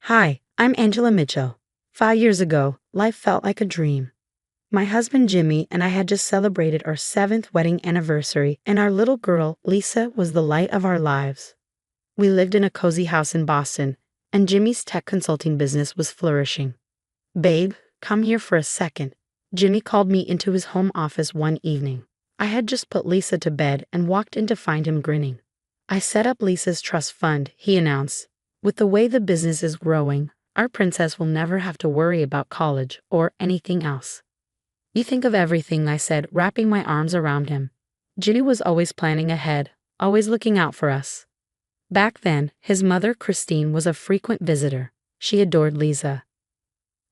Hi, I'm Angela Mitchell. 5 years ago, life felt like a dream. My husband Jimmy and I had just celebrated our 7th wedding anniversary, and our little girl, Lisa, was the light of our lives. We lived in a cozy house in Boston, and Jimmy's tech consulting business was flourishing. Babe, come here for a second. Jimmy called me into his home office one evening. I had just put Lisa to bed and walked in to find him grinning. I set up Lisa's trust fund, he announced. With the way the business is growing, our princess will never have to worry about college or anything else. You think of everything, I said, wrapping my arms around him. Jimmy was always planning ahead, always looking out for us. Back then, his mother, Christine, was a frequent visitor. She adored Lisa.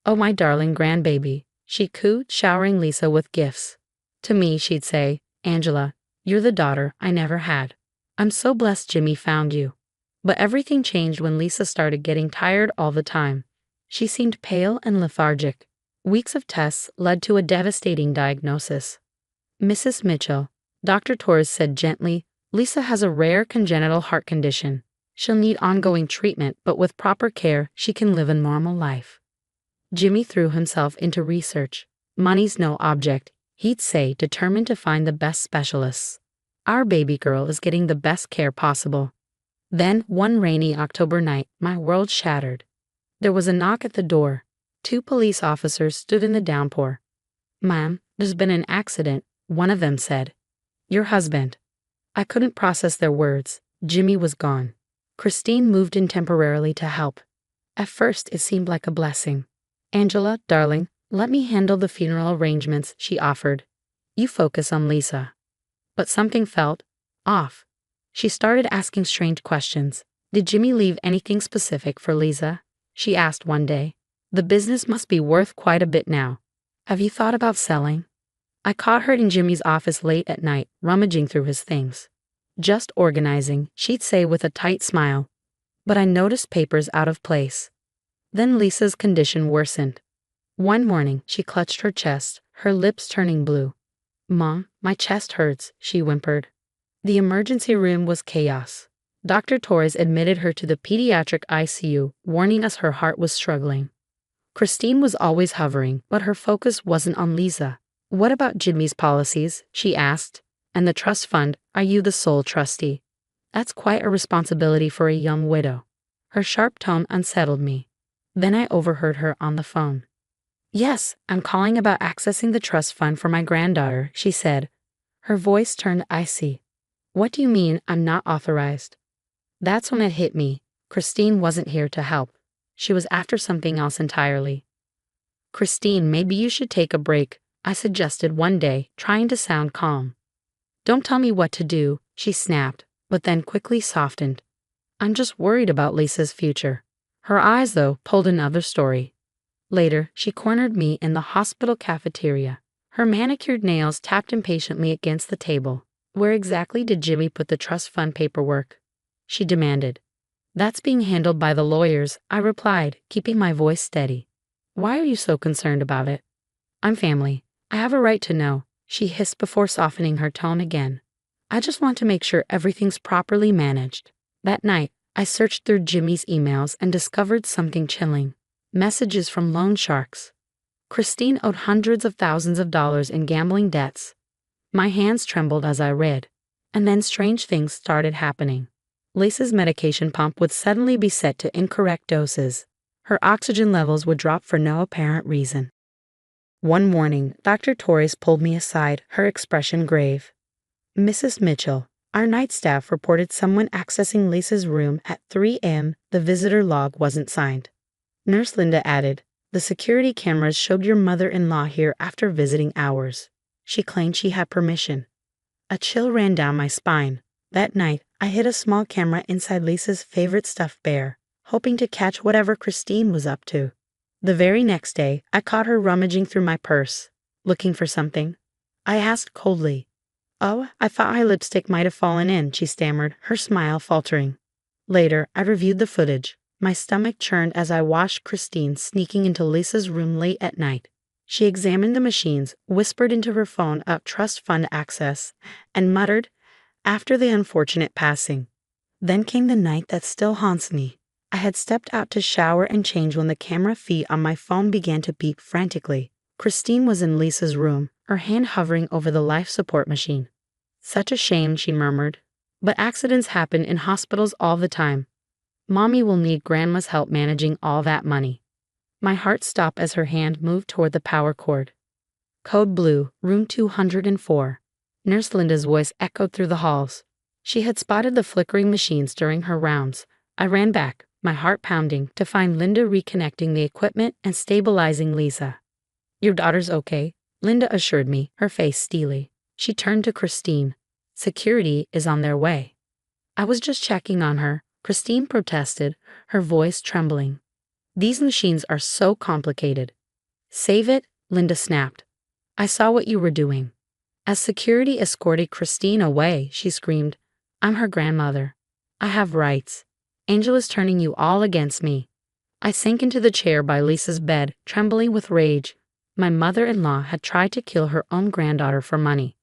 "Oh, my darling grandbaby," she cooed, showering Lisa with gifts. To me, she'd say, "Angela, you're the daughter I never had. I'm so blessed Jimmy found you." But everything changed when Lisa started getting tired all the time. She seemed pale and lethargic. Weeks of tests led to a devastating diagnosis. "Mrs. Mitchell," Dr. Torres said gently, "Lisa has a rare congenital heart condition. She'll need ongoing treatment, but with proper care, she can live a normal life." Jimmy threw himself into research. "Money's no object," he'd say, determined to find the best specialists. "Our baby girl is getting the best care possible." Then, one rainy October night, my world shattered. There was a knock at the door. 2 police officers stood in the downpour. "Ma'am, there's been an accident," one of them said. "Your husband." I couldn't process their words. Jimmy was gone. Christine moved in temporarily to help. At first, it seemed like a blessing. "Angela, darling, let me handle the funeral arrangements," she offered. "You focus on Lisa." But something felt off. She started asking strange questions. "Did Jimmy leave anything specific for Lisa?" she asked one day. "The business must be worth quite a bit now. Have you thought about selling?" I caught her in Jimmy's office late at night, rummaging through his things. "Just organizing," she'd say with a tight smile. But I noticed papers out of place. Then Lisa's condition worsened. One morning, she clutched her chest, her lips turning blue. "Mom, my chest hurts," she whimpered. The emergency room was chaos. Dr. Torres admitted her to the pediatric ICU, warning us her heart was struggling. Christine was always hovering, but her focus wasn't on Lisa. "What about Jimmy's policies?" she asked. "And the trust fund, are you the sole trustee?" That's quite a responsibility for a young widow. Her sharp tone unsettled me. Then I overheard her on the phone. "Yes, I'm calling about accessing the trust fund for my granddaughter," she said. Her voice turned icy. "What do you mean I'm not authorized?" That's when it hit me. Christine wasn't here to help. She was after something else entirely. "Christine, maybe you should take a break," I suggested one day, trying to sound calm. "Don't tell me what to do," she snapped, but then quickly softened. "I'm just worried about Lisa's future." Her eyes, though, told another story. Later, she cornered me in the hospital cafeteria. Her manicured nails tapped impatiently against the table. "Where exactly did Jimmy put the trust fund paperwork?" she demanded. "That's being handled by the lawyers," I replied, keeping my voice steady. "Why are you so concerned about it?" "I'm family. I have a right to know," she hissed before softening her tone again. "I just want to make sure everything's properly managed." That night, I searched through Jimmy's emails and discovered something chilling. Messages from loan sharks. Christine owed hundreds of thousands of dollars in gambling debts. My hands trembled as I read. And then strange things started happening. Lisa's medication pump would suddenly be set to incorrect doses. Her oxygen levels would drop for no apparent reason. One morning, Dr. Torres pulled me aside, her expression grave. "Mrs. Mitchell, our night staff reported someone accessing Lisa's room at 3 a.m. The visitor log wasn't signed." Nurse Linda added, "The security cameras showed your mother-in-law here after visiting hours. She claimed she had permission." A chill ran down my spine. That night, I hid a small camera inside Lisa's favorite stuffed bear, hoping to catch whatever Christine was up to. The very next day, I caught her rummaging through my purse, looking for something. I asked coldly. "Oh, I thought my lipstick might have fallen in," she stammered, her smile faltering. Later, I reviewed the footage. My stomach churned as I watched Christine sneaking into Lisa's room late at night. She examined the machines, whispered into her phone about trust fund access, and muttered, "After the unfortunate passing." Then came the night that still haunts me. I had stepped out to shower and change when the camera feed on my phone began to beep frantically. Christine was in Lisa's room, her hand hovering over the life support machine. "Such a shame," she murmured. "But accidents happen in hospitals all the time. Mommy will need Grandma's help managing all that money." My heart stopped as her hand moved toward the power cord. "Code blue, room 204. Nurse Linda's voice echoed through the halls. She had spotted the flickering machines during her rounds. I ran back, my heart pounding, to find Linda reconnecting the equipment and stabilizing Lisa. "Your daughter's okay," Linda assured me, her face steely. She turned to Christine. "Security is on their way." "I was just checking on her," Christine protested, her voice trembling. "These machines are so complicated." "Save it," Linda snapped. "I saw what you were doing." As security escorted Christine away, she screamed, "I'm her grandmother. I have rights. Angela's turning you all against me." I sank into the chair by Lisa's bed, trembling with rage. My mother-in-law had tried to kill her own granddaughter for money,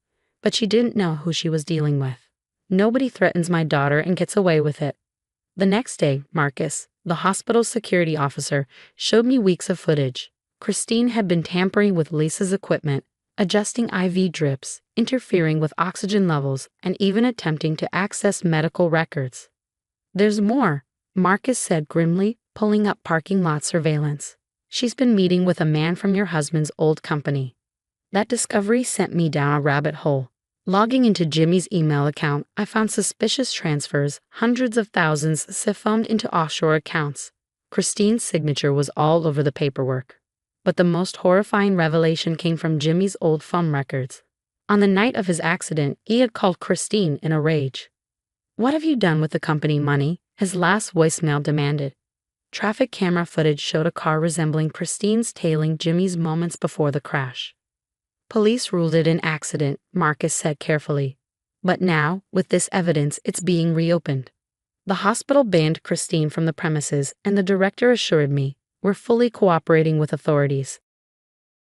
but she didn't know who she was dealing with. Nobody threatens my daughter and gets away with it. The next day, Marcus, the hospital security officer, showed me weeks of footage. Christine had been tampering with Lisa's equipment, adjusting IV drips, interfering with oxygen levels, and even attempting to access medical records. "There's more," Marcus said grimly, pulling up parking lot surveillance. "She's been meeting with a man from your husband's old company." That discovery sent me down a rabbit hole. Logging into Jimmy's email account, I found suspicious transfers, hundreds of thousands siphoned into offshore accounts. Christine's signature was all over the paperwork. But the most horrifying revelation came from Jimmy's old phone records. On the night of his accident, he had called Christine in a rage. "What have you done with the company money?" his last voicemail demanded. Traffic camera footage showed a car resembling Christine's tailing Jimmy's moments before the crash. "Police ruled it an accident," Marcus said carefully. "But now, with this evidence, it's being reopened." The hospital banned Christine from the premises, and the director assured me, "We're fully cooperating with authorities."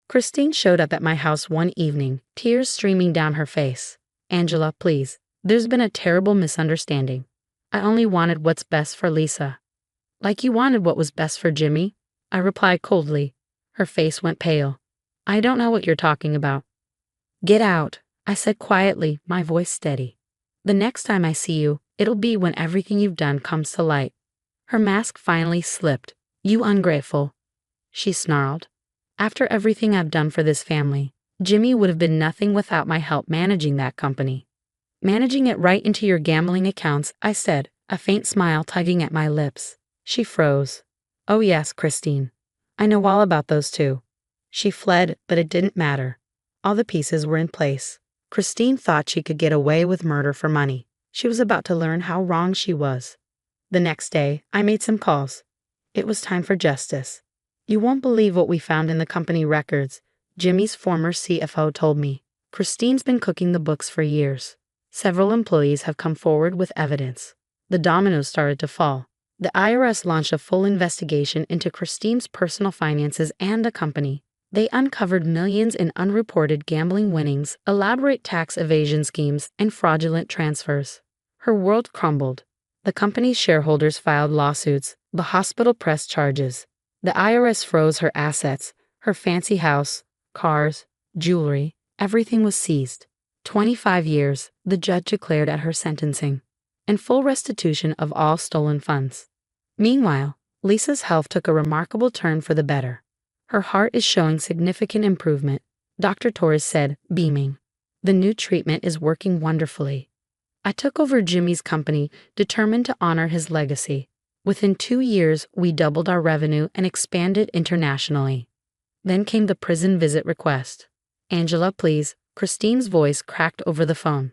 Christine showed up at my house one evening, tears streaming down her face. "Angela, please. There's been a terrible misunderstanding. I only wanted what's best for Lisa." "Like you wanted what was best for Jimmy?" I replied coldly. Her face went pale. "I don't know what you're talking about." "Get out," I said quietly, my voice steady. "The next time I see you, it'll be when everything you've done comes to light." Her mask finally slipped. "You ungrateful," she snarled. "After everything I've done for this family, Jimmy would have been nothing without my help managing that company." "Managing it right into your gambling accounts," I said, a faint smile tugging at my lips. She froze. "Oh yes, Christine. I know all about those too." She fled, but it didn't matter. All the pieces were in place. Christine thought she could get away with murder for money. She was about to learn how wrong she was. The next day, I made some calls. It was time for justice. "You won't believe what we found in the company records," Jimmy's former CFO told me. "Christine's been cooking the books for years. Several employees have come forward with evidence." The dominoes started to fall. The IRS launched a full investigation into Christine's personal finances and the company. They uncovered millions in unreported gambling winnings, elaborate tax evasion schemes, and fraudulent transfers. Her world crumbled. The company's shareholders filed lawsuits. The hospital pressed charges. The IRS froze her assets, her fancy house, cars, jewelry, everything was seized. 25 years, the judge declared at her sentencing, and full restitution of all stolen funds. Meanwhile, Lisa's health took a remarkable turn for the better. "Her heart is showing significant improvement," Dr. Torres said, beaming. "The new treatment is working wonderfully." I took over Jimmy's company, determined to honor his legacy. Within 2 years, we doubled our revenue and expanded internationally. Then came the prison visit request. "Angela, please." Christine's voice cracked over the phone.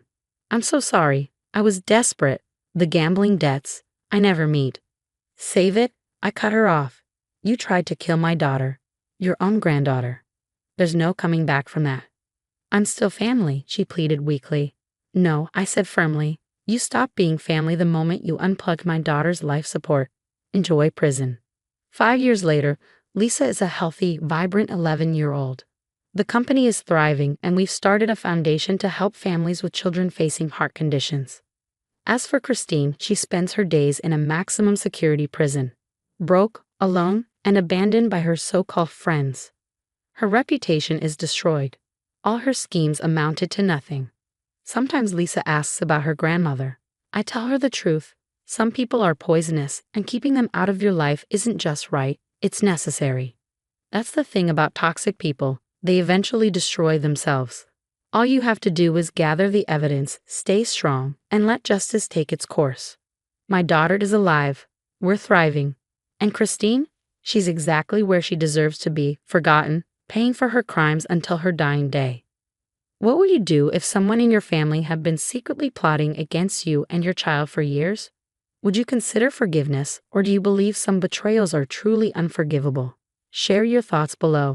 "I'm so sorry. I was desperate. The gambling debts. I never meet." "Save it," I cut her off. "You tried to kill my daughter. Your own granddaughter. There's no coming back from that." "I'm still family," she pleaded weakly. "No," I said firmly. "You stopped being family the moment you unplugged my daughter's life support. Enjoy prison." 5 years later, Lisa is a healthy, vibrant 11-year-old. The company is thriving, and we've started a foundation to help families with children facing heart conditions. As for Christine, she spends her days in a maximum security prison. broke, alone, and abandoned by her so-called friends. Her reputation is destroyed. All her schemes amounted to nothing. Sometimes Lisa asks about her grandmother. I tell her the truth. Some people are poisonous, and keeping them out of your life isn't just right, it's necessary. That's the thing about toxic people, they eventually destroy themselves. All you have to do is gather the evidence, stay strong, and let justice take its course. My daughter is alive. We're thriving. And Christine? She's exactly where she deserves to be, forgotten, paying for her crimes until her dying day. What would you do if someone in your family had been secretly plotting against you and your child for years? Would you consider forgiveness, or do you believe some betrayals are truly unforgivable? Share your thoughts below.